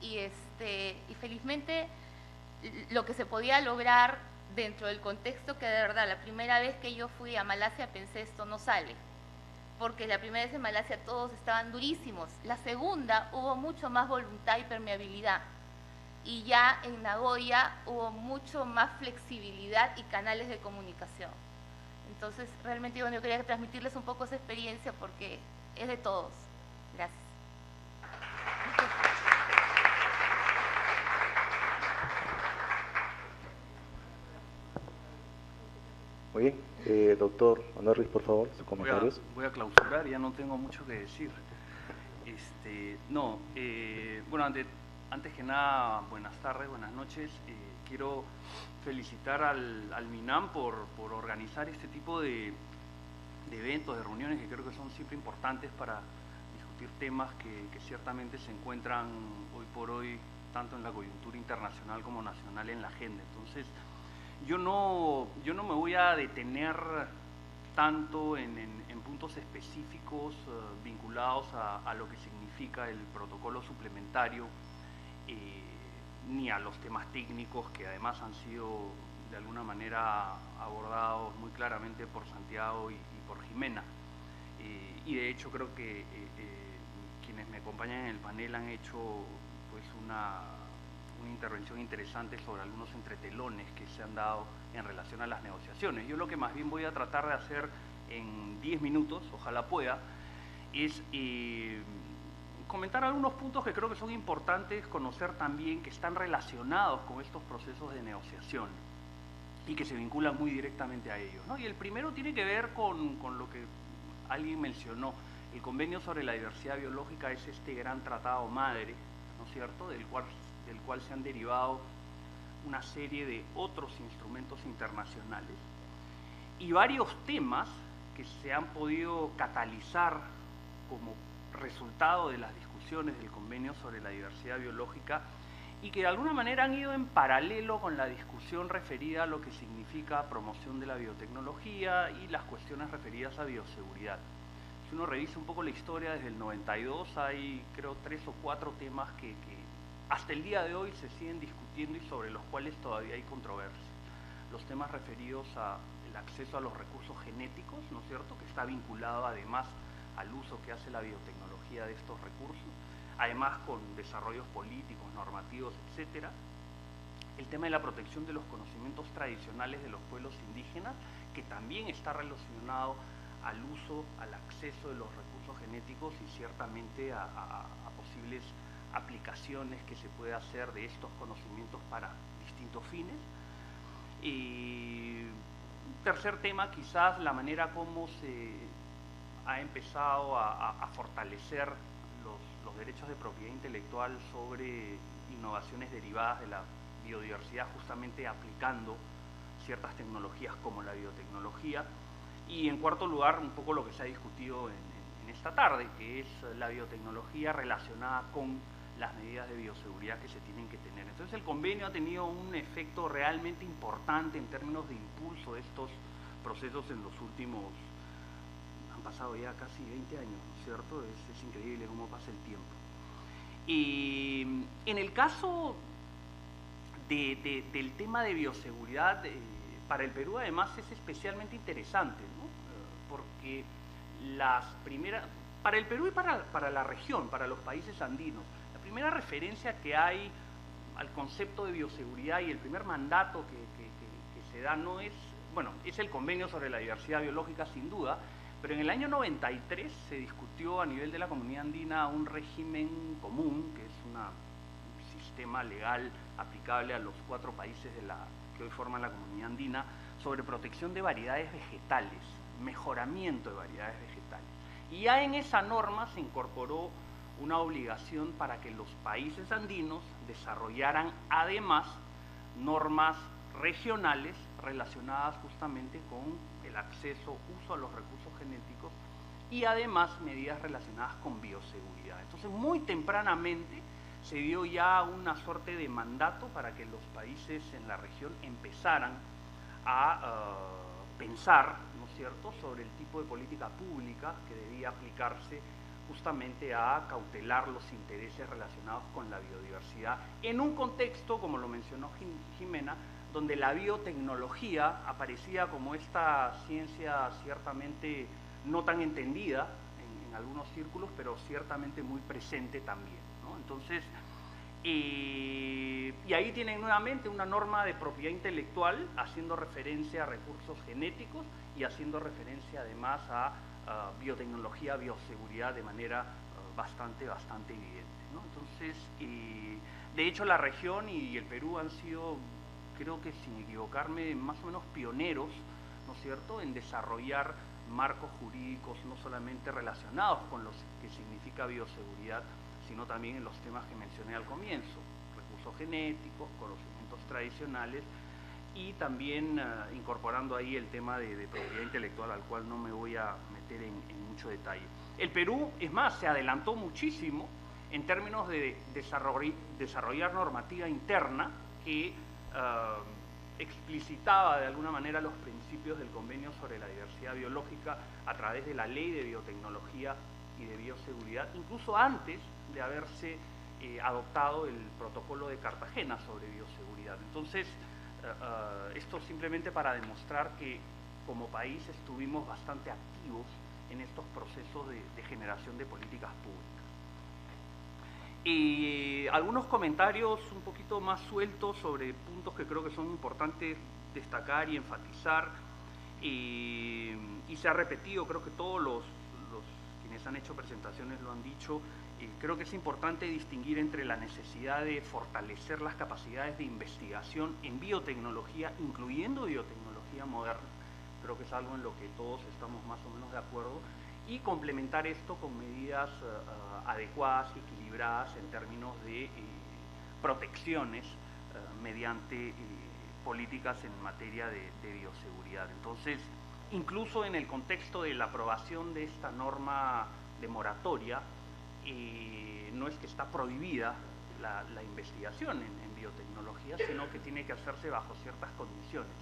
y felizmente lo que se podía lograr dentro del contexto, que de verdad la primera vez que yo fui a Malasia pensé esto no sale, porque la primera vez en Malasia todos estaban durísimos, la segunda hubo mucho más voluntad y permeabilidad, y ya en Nagoya hubo mucho más flexibilidad y canales de comunicación. Entonces realmente yo quería transmitirles un poco esa experiencia porque es de todos. Gracias. Muy bien, doctor Honoris, por favor, sus comentarios. Voy a clausurar, ya no tengo mucho que decir. Bueno, antes que nada, buenas tardes, buenas noches. Quiero felicitar al MINAM por organizar este tipo de eventos, de reuniones que creo que son siempre importantes para discutir temas que ciertamente se encuentran hoy por hoy tanto en la coyuntura internacional como nacional en la agenda. Entonces, yo no me voy a detener tanto en puntos específicos vinculados a lo que significa el protocolo suplementario, ni a los temas técnicos que además han sido de alguna manera abordados muy claramente por Santiago y por Jimena. Y de hecho creo que quienes me acompañan en el panel han hecho pues una intervención interesante sobre algunos entretelones que se han dado en relación a las negociaciones. Yo lo que más bien voy a tratar de hacer en 10 minutos, ojalá pueda, es comentar algunos puntos que creo que son importantes conocer también, que están relacionados con estos procesos de negociación y que se vinculan muy directamente a ellos, ¿no? Y el primero tiene que ver con lo que alguien mencionó. El Convenio sobre la Diversidad Biológica es este gran tratado madre, ¿no es cierto?, del cual se han derivado una serie de otros instrumentos internacionales y varios temas que se han podido catalizar como resultado de las discusiones del Convenio sobre la Diversidad Biológica y que de alguna manera han ido en paralelo con la discusión referida a lo que significa promoción de la biotecnología y las cuestiones referidas a bioseguridad. Si uno revisa un poco la historia, desde el 92 hay creo 3 o 4 temas que hasta el día de hoy se siguen discutiendo y sobre los cuales todavía hay controversia. Los temas referidos al acceso a los recursos genéticos, ¿no es cierto?, que está vinculado además al uso que hace la biotecnología de estos recursos, además con desarrollos políticos, normativos, etcétera. El tema de la protección de los conocimientos tradicionales de los pueblos indígenas, que también está relacionado al uso, al acceso de los recursos genéticos y ciertamente a posibles aplicaciones que se puede hacer de estos conocimientos para distintos fines. Y tercer tema, quizás la manera como se ha empezado a fortalecer los derechos de propiedad intelectual sobre innovaciones derivadas de la biodiversidad, justamente aplicando ciertas tecnologías como la biotecnología. Y en cuarto lugar, un poco lo que se ha discutido en esta tarde, que es la biotecnología relacionada con las medidas de bioseguridad que se tienen que tener. Entonces el convenio ha tenido un efecto realmente importante en términos de impulso de estos procesos en los últimos, han pasado ya casi 20 años, ¿no es cierto? Es increíble cómo pasa el tiempo. Y en el caso del tema de bioseguridad, para el Perú además es especialmente interesante, ¿no? Porque las primeras, para el Perú y para la región, para los países andinos, la primera referencia que hay al concepto de bioseguridad y el primer mandato que se da no es, bueno, es el Convenio sobre la Diversidad Biológica sin duda, pero en el año 93 se discutió a nivel de la comunidad andina un régimen común, que es un sistema legal aplicable a los 4 países que hoy forman la comunidad andina, sobre protección de variedades vegetales, mejoramiento de variedades vegetales. Y ya en esa norma se incorporó una obligación para que los países andinos desarrollaran además normas regionales relacionadas justamente con el acceso, uso a los recursos genéticos y además medidas relacionadas con bioseguridad. Entonces muy tempranamente se dio ya una suerte de mandato para que los países en la región empezaran a pensar, ¿no es cierto?, sobre el tipo de política pública que debía aplicarse justamente a cautelar los intereses relacionados con la biodiversidad en un contexto, como lo mencionó Jimena, donde la biotecnología aparecía como esta ciencia ciertamente no tan entendida en algunos círculos, pero ciertamente muy presente también, ¿no? Entonces, y ahí tienen nuevamente una norma de propiedad intelectual haciendo referencia a recursos genéticos y haciendo referencia además a biotecnología, bioseguridad de manera bastante evidente, ¿no? Entonces, de hecho la región y el Perú han sido, creo que sin equivocarme, más o menos pioneros, ¿no es cierto?, en desarrollar marcos jurídicos no solamente relacionados con lo que significa bioseguridad, sino también en los temas que mencioné al comienzo, recursos genéticos, conocimientos tradicionales, y también incorporando ahí el tema de propiedad intelectual, al cual no me voy a meter en mucho detalle. El Perú, es más, se adelantó muchísimo en términos de desarrollar normativa interna que explicitaba de alguna manera los principios del Convenio sobre la Diversidad Biológica a través de la Ley de Biotecnología y de Bioseguridad, incluso antes de haberse adoptado el Protocolo de Cartagena sobre bioseguridad. Entonces, esto simplemente para demostrar que como país estuvimos bastante activos en estos procesos de generación de políticas públicas. Algunos comentarios un poquito más sueltos sobre puntos que creo que son importantes destacar y enfatizar, y se ha repetido, creo que todos los quienes han hecho presentaciones lo han dicho. Creo que es importante distinguir entre la necesidad de fortalecer las capacidades de investigación en biotecnología, incluyendo biotecnología moderna, creo que es algo en lo que todos estamos más o menos de acuerdo, y complementar esto con medidas adecuadas y equilibradas en términos de protecciones mediante políticas en materia de bioseguridad. Entonces, incluso en el contexto de la aprobación de esta norma de moratoria, no es que está prohibida la investigación en biotecnología, sino que tiene que hacerse bajo ciertas condiciones.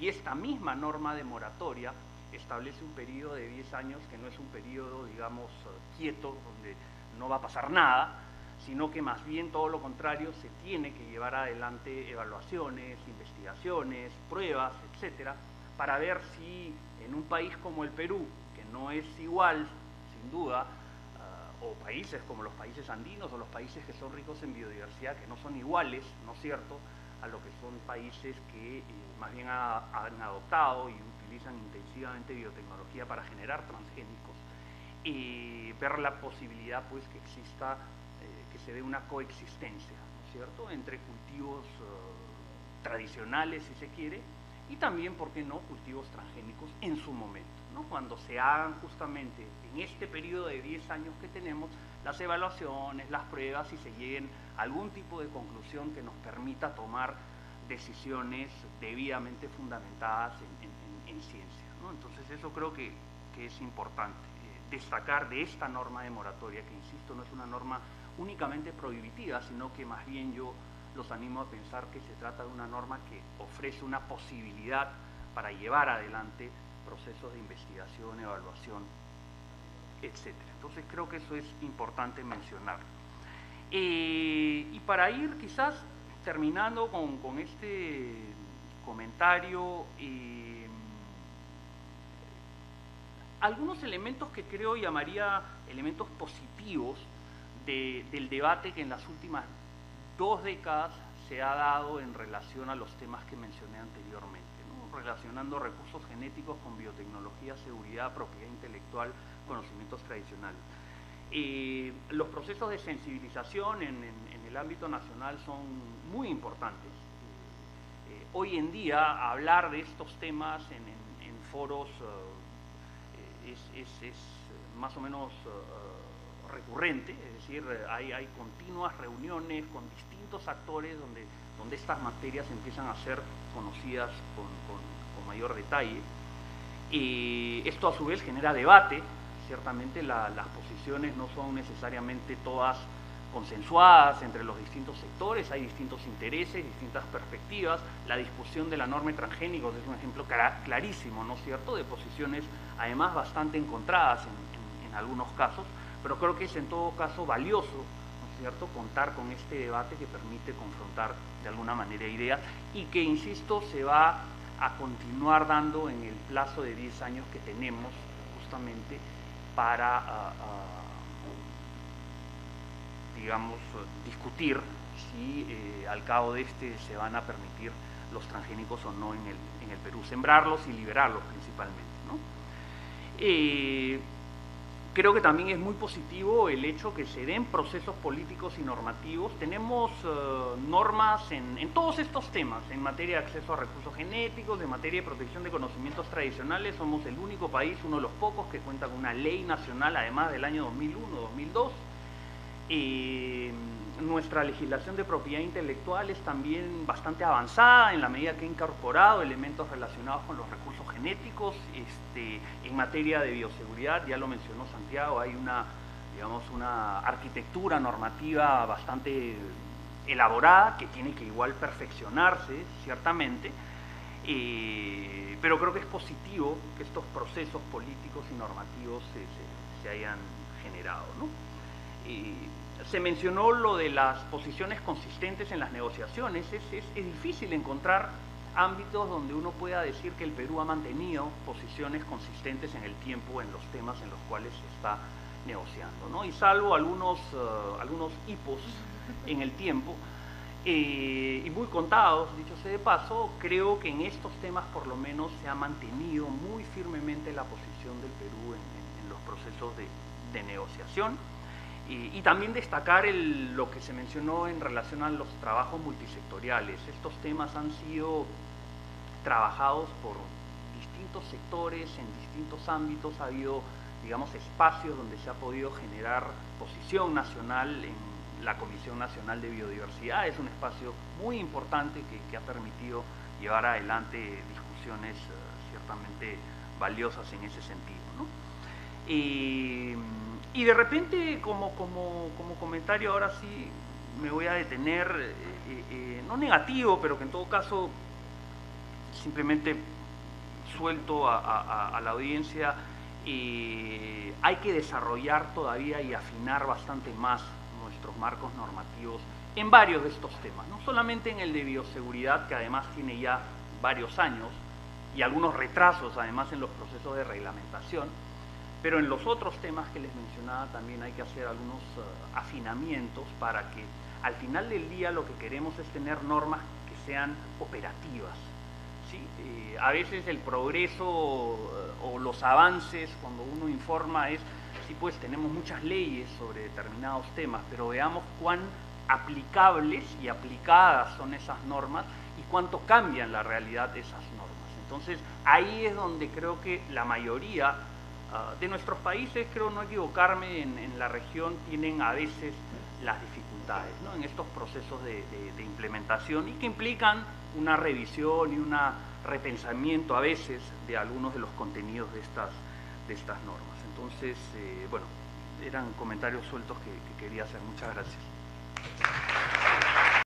Y esta misma norma de moratoria establece un periodo de 10 años que no es un periodo, digamos, quieto, donde no va a pasar nada, sino que más bien todo lo contrario, se tiene que llevar adelante evaluaciones, investigaciones, pruebas, etcétera, para ver si en un país como el Perú, que no es igual, sin duda, o países como los países andinos o los países que son ricos en biodiversidad, que no son iguales, ¿no es cierto?, a lo que son países que más bien han adoptado y utilizan intensivamente biotecnología para generar transgénicos, ver la posibilidad pues que exista, que se dé una coexistencia, ¿no es cierto?, entre cultivos tradicionales, si se quiere, y también, ¿por qué no?, cultivos transgénicos en su momento, ¿no? Cuando se hagan justamente en este periodo de 10 años que tenemos las evaluaciones, las pruebas, y se lleguen a algún tipo de conclusión que nos permita tomar decisiones debidamente fundamentadas en ciencia, ¿no? Entonces eso creo que es importante destacar de esta norma de moratoria, que insisto, no es una norma únicamente prohibitiva, sino que más bien yo los animo a pensar que se trata de una norma que ofrece una posibilidad para llevar adelante procesos de investigación, evaluación, etc. Entonces creo que eso es importante mencionar. Y para ir quizás terminando con este comentario, algunos elementos que creo llamaría elementos positivos del debate que en las últimas 2 décadas se ha dado en relación a los temas que mencioné anteriormente, ¿no?, relacionando recursos genéticos con biotecnología, seguridad, propiedad intelectual, conocimientos tradicionales. Los procesos de sensibilización en el ámbito nacional son muy importantes. Hoy en día hablar de estos temas en foros es más o menos recurrente, es decir, hay continuas reuniones con distintos actores donde estas materias empiezan a ser conocidas con mayor detalle. Esto a su vez genera debate. Ciertamente las posiciones no son necesariamente todas consensuadas entre los distintos sectores, hay distintos intereses, distintas perspectivas. La discusión de la norma de transgénicos es un ejemplo clarísimo, ¿no es cierto?, de posiciones además bastante encontradas en algunos casos, pero creo que es en todo caso valioso, ¿no es cierto?, contar con este debate que permite confrontar de alguna manera ideas y que, insisto, se va a continuar dando en el plazo de 10 años que tenemos justamente para, digamos, discutir si al cabo de este se van a permitir los transgénicos o no en el Perú, sembrarlos y liberarlos principalmente, ¿no? Creo que también es muy positivo el hecho que se den procesos políticos y normativos. Tenemos normas en todos estos temas, en materia de acceso a recursos genéticos, en materia de protección de conocimientos tradicionales. Somos el único país, uno de los pocos, que cuenta con una ley nacional, además del año 2001-2002. Nuestra legislación de propiedad intelectual es también bastante avanzada en la medida que ha incorporado elementos relacionados con los recursos genéticos. En materia de bioseguridad, ya lo mencionó Santiago, hay una arquitectura normativa bastante elaborada que tiene que igual perfeccionarse, ciertamente, pero creo que es positivo que estos procesos políticos y normativos se hayan generado, ¿no? Se mencionó lo de las posiciones consistentes en las negociaciones. Es difícil encontrar ámbitos donde uno pueda decir que el Perú ha mantenido posiciones consistentes en el tiempo en los temas en los cuales se está negociando, ¿no? Y salvo algunos hipos en el tiempo, y muy contados, dicho sea de paso, creo que en estos temas por lo menos se ha mantenido muy firmemente la posición del Perú en los procesos de negociación. Y también destacar lo que se mencionó en relación a los trabajos multisectoriales. Estos temas han sido trabajados por distintos sectores, en distintos ámbitos. Ha habido, digamos, espacios donde se ha podido generar posición nacional en la Comisión Nacional de Biodiversidad. Es un espacio muy importante que ha permitido llevar adelante discusiones ciertamente valiosas en ese sentido, ¿no? Y de repente, como comentario, ahora sí me voy a detener, no negativo, pero que en todo caso simplemente suelto a la audiencia, hay que desarrollar todavía y afinar bastante más nuestros marcos normativos en varios de estos temas, no solamente en el de bioseguridad, que además tiene ya varios años, y algunos retrasos además en los procesos de reglamentación, pero en los otros temas que les mencionaba también hay que hacer algunos afinamientos para que al final del día lo que queremos es tener normas que sean operativas, ¿sí? A veces el progreso o los avances cuando uno informa es, sí, pues tenemos muchas leyes sobre determinados temas, pero veamos cuán aplicables y aplicadas son esas normas y cuánto cambian la realidad de esas normas. Entonces ahí es donde creo que la mayoría de nuestros países, creo no equivocarme, en la región tienen a veces las dificultades, ¿no?, en estos procesos de implementación, y que implican una revisión y un repensamiento a veces de algunos de los contenidos de estas normas. Entonces, bueno, eran comentarios sueltos que quería hacer. Muchas gracias.